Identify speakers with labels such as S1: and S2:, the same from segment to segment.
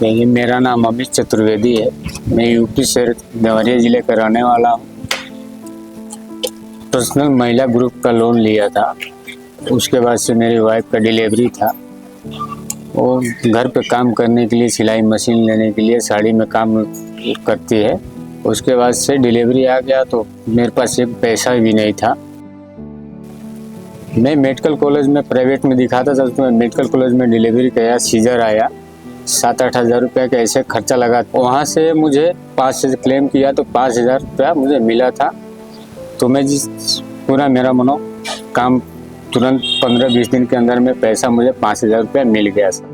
S1: देखिए, मेरा नाम अमित चतुर्वेदी है। मैं यूपी शहर देवरिया जिले का रहने वाला हूँ। पर्सनल महिला ग्रुप का लोन लिया था। उसके बाद से मेरी वाइफ का डिलीवरी था। वो घर पे काम करने के लिए, सिलाई मशीन लेने के लिए साड़ी में काम करती है। उसके बाद से डिलीवरी आ गया तो मेरे पास एक पैसा भी नहीं था। मैं मेडिकल कॉलेज में प्राइवेट में दिखाता था, तो मैं मेडिकल कॉलेज में डिलीवरी किया, सीजर आया, 7-8 हज़ार रुपये का ऐसे खर्चा लगा। वहाँ से मुझे 5 से क्लेम किया तो 5,000 रुपया मुझे मिला था। तो मैं पूरा मेरा मनो काम तुरंत 15-20 दिन के अंदर में पैसा मुझे 5,000 रुपया मिल गया सर।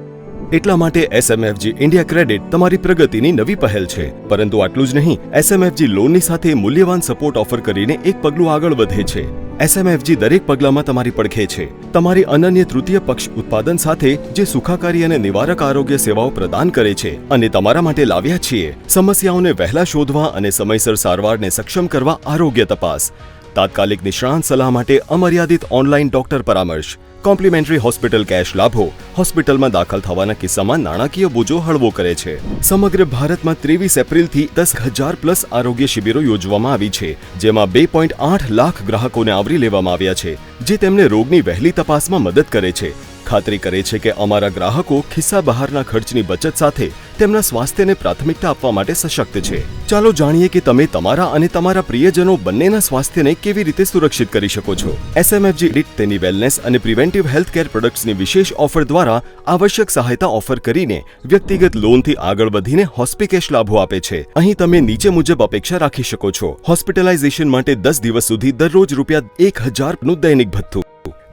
S2: એટલા માટે એસએમએફજી ઇન્ડિયા ક્રેડિટ તમારી પ્રગતિની નવી પહેલ છે। પરંતુ આટલું જ નહીં, એસએમએફજી લોનની સાથે મૂલ્યવાન સપોર્ટ ઓફર કરીને એક પગલું આગળ વધે છે। એસએમએફજી દરેક પગલામાં તમારી પડખે છે। તમારી અનન્ય તૃતીય પક્ષ ઉત્પાદન સાથે જે સુખાકારી અને નિવારક આરોગ્ય સેવાઓ પ્રદાન કરે છે અને તમારા માટે લાવ્યા છીએ સમસ્યાઓને વહેલા શોધવા અને સમયસર સારવારને સક્ષમ કરવા આરોગ્ય તપાસ, તાત્કાલિક નિષ્ણાંત સલાહ માટે અમર્યાદિત ઓનલાઈન ડોક્ટર પરામર્શ, કોમ્પ્લિમેન્ટરી હોસ્પિટલ કેશ લાભો, હોસ્પિટલમાં દાખલ થવાના કિસ્સામાં નાણાકીય બોજો હળવો કરે છે। સમગ્ર ભારતમાં 23 એપ્રિલથી 10,000 પ્લસ આરોગ્ય શિબિરો યોજવામાં આવી છે, જેમાં 2.8 લાખ ગ્રાહકોને આવરી લેવામાં આવ્યા છે, જે તેમને રોગની વહેલી તપાસમાં મદદ કરે છે। ખાતરી કરે છે કે અમારા ગ્રાહકો ખિસ્સા બહારના ખર્ચની બચત સાથે તેમના સ્વાસ્થ્યને પ્રાથમિકતા આપવા માટે સશક્ત છે। ચાલો જાણીએ કે તમે તમારા અને તમારા પ્રિયજનો બંનેના સ્વાસ્થ્યને કેવી રીતે સુરક્ષિત કરી શકો છો। એસએમએફજી તેની વેલનેસ અને પ્રિવેન્ટિવ હેલ્થ કેર પ્રોડક્ટ્સની વિશેષ ઓફર દ્વારા આવશ્યક સહાયતા ઓફર કરીને વ્યક્તિગત લોનથી આગળ વધીને હોસ્પિકેશ લાભો આપે છે। અહીં તમે નીચે મુજબ અપેક્ષા રાખી શકો છો। હોસ્પિટલાઇઝેશન માટે 10 દિવસ સુધી દરરોજ ₹1,000નું દૈનિક ભથ્થું,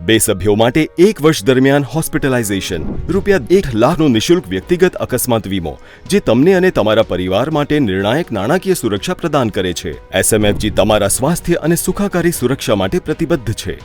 S2: 2 સભ્યો માટે 1 વર્ષ દરમિયાન હોસ્પિટલાઇઝેશન, ₹1,00,000નો નિઃશુલ્ક વ્યક્તિગત અકસ્માત વીમો, જે તમને અને તમારા પરિવાર માટે નિર્ણાયક નાણાકીય સુરક્ષા પ્રદાન કરે છે। એસએમએફજી તમારા સ્વાસ્થ્ય અને સુખાકારી સુરક્ષા માટે પ્રતિબદ્ધ છે।